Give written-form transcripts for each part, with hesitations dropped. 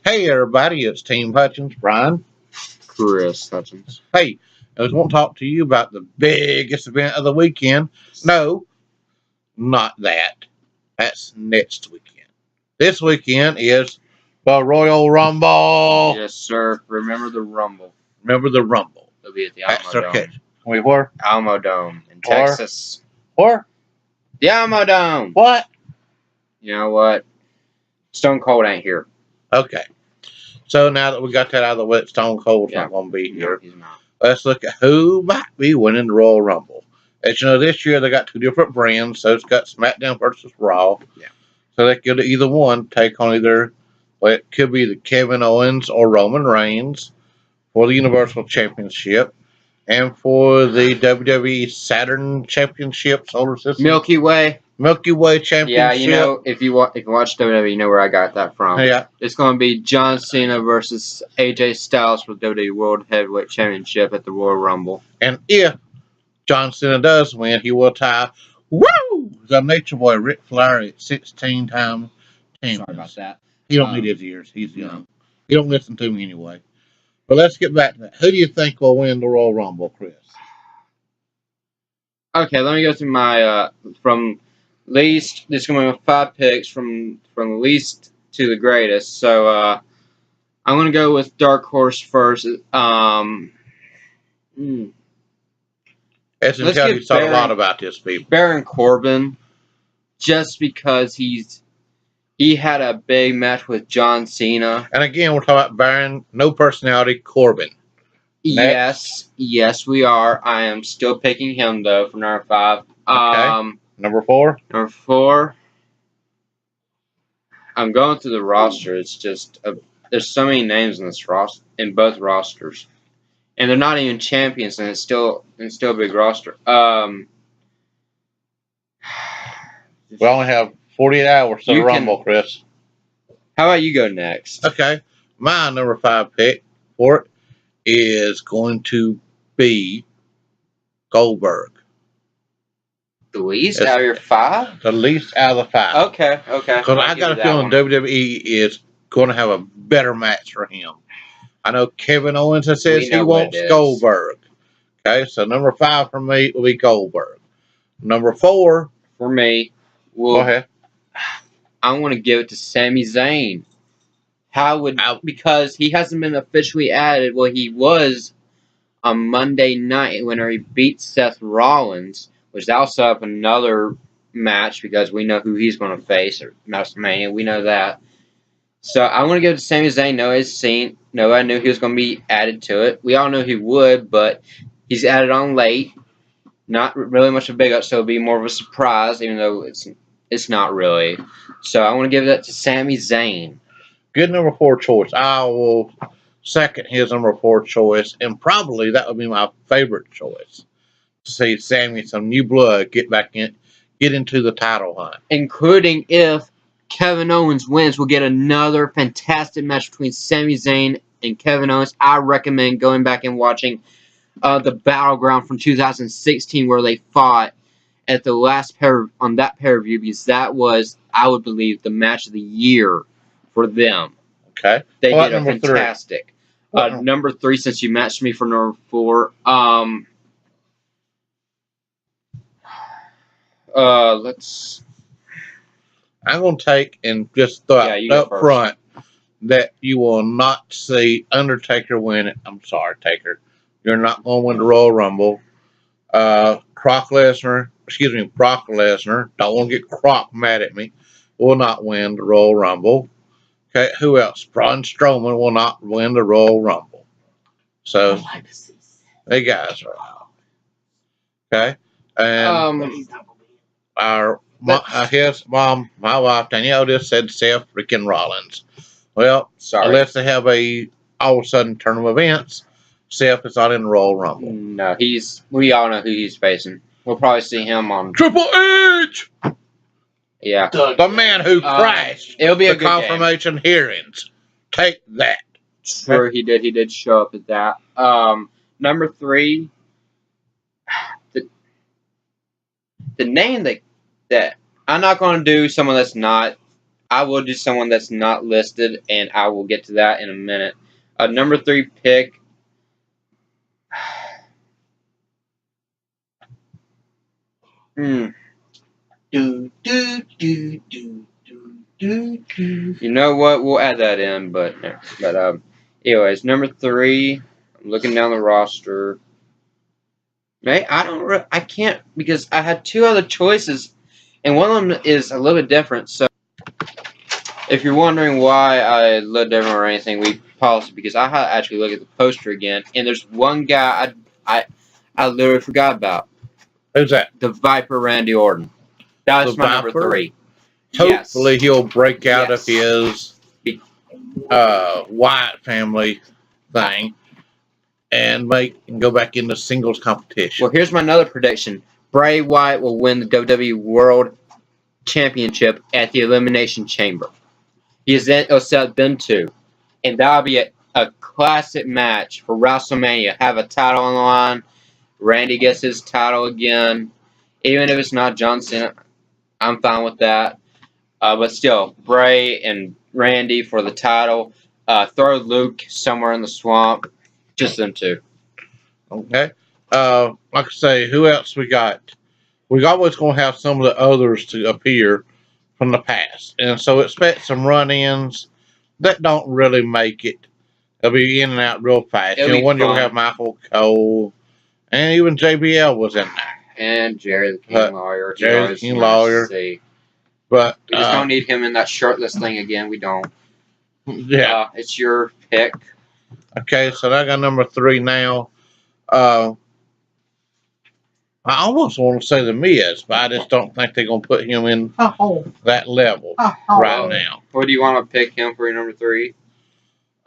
Hey everybody, it's Team Hutchens, Brian. Chris Hutchens. Hey, I just want to talk to you about the biggest event of the weekend. No, not that. That's next weekend. This weekend is the Royal Rumble. Yes, sir. Remember the Rumble. Remember the Rumble. It'll be at the That's Alamo okay. Dome. Wait, where? Alamo Dome in Texas. Where? The Alamo Dome. What? You know what? Stone Cold ain't here. Okay. So now that we got that out of the way, Stone Cold's Yeah. not going to be No, here. he's not. Let's look at who might be winning the Royal Rumble. As you know, this year they got two different brands. So it's got SmackDown versus Raw. Yeah. So they could either one take on either, well, it could be the Kevin Owens or Roman Reigns for the Universal Championship and for the WWE Saturn Championship Solar System. Milky Way. Milky Way Championship. Yeah, you know, if you watch WWE, you know where I got that from. Yeah. It's going to be John Cena versus AJ Styles for the WWE World Heavyweight Championship at the Royal Rumble. And if John Cena does win, he will tie, the Nature Boy Ric Flair at 16 times champion. Sorry about that. He don't need his ears. He's young. He don't listen to me anyway. But let's get back to that. Who do you think will win the Royal Rumble, Chris? Okay, let me go through my from least. This is going to be 5 picks from least to the greatest. So I'm going to go with Dark Horse first. As you can tell, a lot about this, people. Baron Corbin, just because he had a big match with John Cena. And again, we're talking about Baron, no personality, Corbin. Next. Yes, we are. I am still picking him though for number 5. Okay. Number 4. Number 4. I'm going through the roster. It's just there's so many names in this in both rosters, and they're not even champions, and it's still a big roster. We only have 48 hours to the Rumble, Chris. How about you go next? Okay. My number 5 pick for it is going to be Goldberg. The least out of your 5? The least out of the 5. Okay. Because I got a feeling WWE is going to have a better match for him. I know Kevin Owens says he wants Goldberg. Okay, so number 5 for me will be Goldberg. Number 4 for me. Go ahead. I want to give it to Sami Zayn. Because he hasn't been officially added. Well, he was on Monday night when he beat Seth Rollins, which that'll set up another match because we know who he's going to face at WrestleMania. We know that. So I want to give it to Sami Zayn. Nobody knew he was going to be added to it. We all knew he would, but he's added on late. Not really much of a big up, so it'll be more of a surprise, even though it's not really. So I want to give that to Sami Zayn. Good number 4 choice. I will second his number 4 choice, and probably that would be my favorite choice. To see Sami, some new blood, get into the title hunt. Including if Kevin Owens wins, we'll get another fantastic match between Sami Zayn and Kevin Owens. I recommend going back and watching the Battleground from 2016 where they fought at the last on that pay-per-view, because that was, I would believe, the match of the year for them. Okay. They did a fantastic. Number 3, since you matched me for number 4, let's. I'm going to take and just throw up front that you will not see Undertaker win it. I'm sorry, Taker. You're not going to win the Royal Rumble. Brock Lesnar, don't want to get Croc mad at me, will not win the Royal Rumble. Okay, who else? Braun Strowman will not win the Royal Rumble. So, they guys are out. Okay, and his mom, my wife Danielle, just said Seth freaking Rollins. Well, unless they have all of a sudden turn of events, Seth is not in the Royal Rumble. No, we all know who he's facing. We'll probably see him on Triple H. Yeah, the man who crashed. It'll be a good confirmation hearings. Take that. Sure, he did. He did show up at that. Number 3, the name that I'm not going to do someone that's not. I will do someone that's not listed, and I will get to that in a minute. Number 3 pick. You know what? We'll add that in, but anyways, number 3. I'm looking down the roster. I can't because I had 2 other choices, and one of them is a little bit different. So, if you're wondering why I looked different or anything, we paused it because I had to actually look at the poster again, and there's one guy I literally forgot about. Who's that? The Viper, Randy Orton. That's my number 3. Hopefully he'll break out of his Wyatt family thing and go back into singles competition. Well, here's my another prediction. Bray Wyatt will win the WWE World Championship at the Elimination Chamber. He has then set them 2. And that'll be a classic match for WrestleMania. Have a title on the line. Randy gets his title again. Even if it's not John Cena, I'm fine with that. But still, Bray and Randy for the title. Throw Luke somewhere in the swamp. Just them 2. Okay. Like I say, who else we got? We always going to have some of the others to appear from the past. And so expect some run-ins that don't really make it. They'll be in and out real fast. One year we have Michael Cole. And even JBL was in there. And Jerry the King Lawyer. Jerry the King Lawyer. But we just don't need him in that shirtless thing again. We don't. Yeah. It's your pick. Okay, so I got number 3 now. I almost want to say the Miz, but I just don't think they're going to put him in that level right now. What do you want to pick him for your number 3?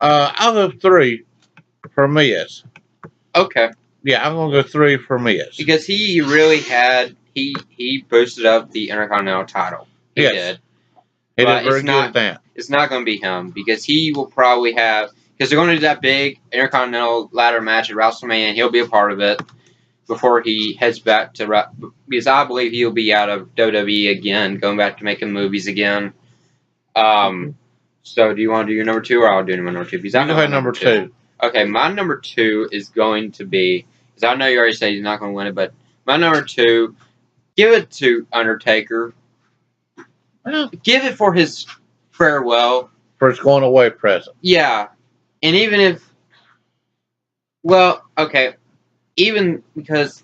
I'll go 3 for Miz. Okay. Yeah, I'm going to go 3 for Miz. Because he really had, he boosted up the Intercontinental title. He did. He did very good at that. It's not going to be him because he will probably have, because they're going to do that big Intercontinental ladder match at WrestleMania, and he'll be a part of it before he heads back to, because I believe he'll be out of WWE again, going back to making movies again. So do you want to do your number 2, or I'll do my number 2? Because I know number 2. Okay, my number 2 is going to be, because I know you already said he's not going to win it, but my number 2, give it to Undertaker. Give it for his farewell. For his going away present. Yeah. And even if, well, okay, even because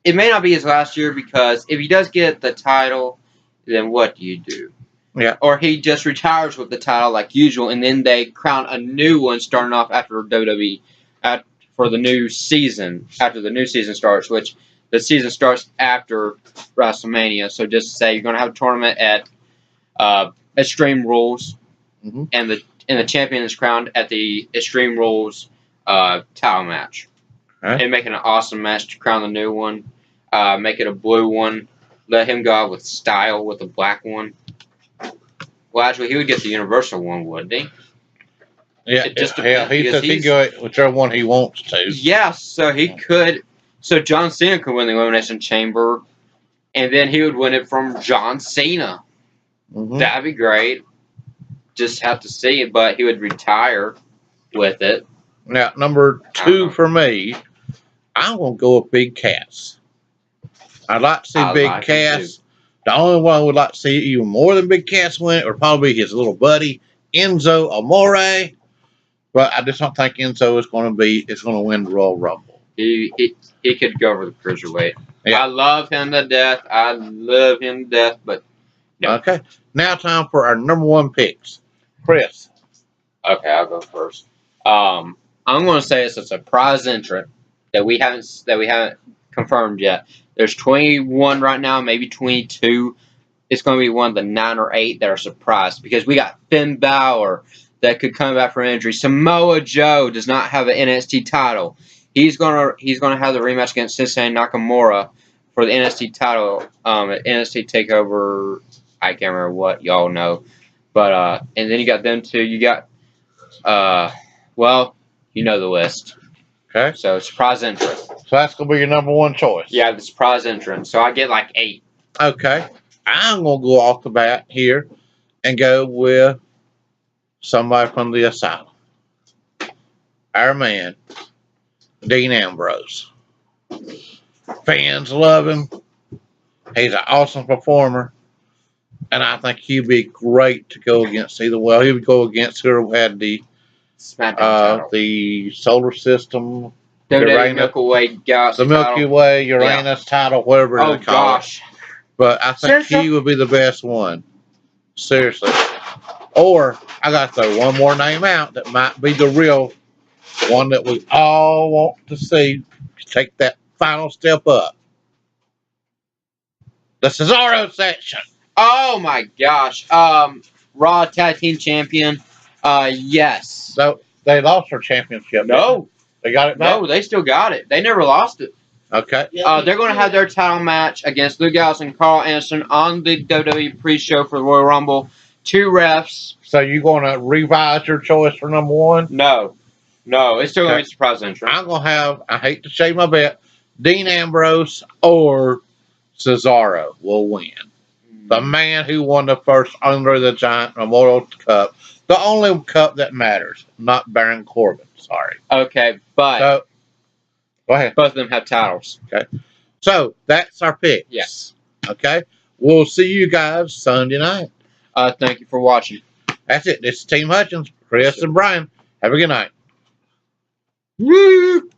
it may not be his last year, because if he does get the title, then what do you do? Yeah. Or he just retires with the title like usual, and then they crown a new one starting off after WWE for the new season, after the new season starts, which the season starts after WrestleMania. So just say you're going to have a tournament at Extreme Rules, and the champion is crowned at the Extreme Rules title match. Okay. And make it an awesome match to crown the new one. Make it a blue one. Let him go out with style with a black one. Well, actually, he would get the Universal one, wouldn't he? Yeah, he says he go whichever one he wants to. Yeah, so he could. So John Cena could win the Elimination Chamber, and then he would win it from John Cena. That'd be great. Just have to see it, but he would retire with it. Now, number 2 for me, I'm going to go with Big Cass. I'd like to see Big Cass. The only one I would like to see even more than Big Cass win would probably be his little buddy, Enzo Amore. But I just don't think Enzo is going to win the Royal Rumble. He could go over the cruiserweight. Yeah. I love him to death. But no. Okay. Now time for our number 1 picks. Chris. Okay, I'll go first. I'm going to say it's a surprise entrant that we haven't confirmed yet. There's 21 right now, maybe 22. It's going to be one of the 9 or 8 that are surprised because we got Finn Balor that could come back from injury. Samoa Joe does not have an NXT title. He's gonna have the rematch against Shinsuke Nakamura for the NXT title at NXT Takeover. I can't remember what, y'all know, but and then you got them 2. You got well, you know the list. Okay. So surprise entrant. So that's gonna be your number 1 choice. Yeah, the surprise entrant. So I get like 8. Okay. I'm gonna go off the bat here and go with somebody from the asylum. Our man, Dean Ambrose. Fans love him. He's an awesome performer. And I think he'd be great to go against either. Well, he would go against who had the solar system, the Milky Way Galaxy the Milky Way, Uranus title, whatever they call it. But I think he would be the best one. Seriously. Or I got to throw one more name out that might be the real one that we all want to see take that final step up. The Cesaro section. Oh my gosh. Raw Tag Team Champion. Yes. So they lost their championship. No. They got it back? No, they still got it. They never lost it. Okay. They're going to have their title match against Luke Gallows and Carl Anderson on the WWE pre-show for the Royal Rumble. 2 refs. So you going to revise your choice for number 1? No. No, it's still going to be surprise entrance. I'm going to have, I hate to shave my bet, Dean Ambrose or Cesaro will win. The man who won the first Andre the Giant Memorial Cup. The only cup that matters, not Baron Corbin. Sorry. Okay, but so, go ahead. Both of them have titles. Okay. So that's our pick. Yes. Okay. We'll see you guys Sunday night. Thank you for watching. That's it. This is Team Hutchens, Chris and Brian. Have a good night. Woo!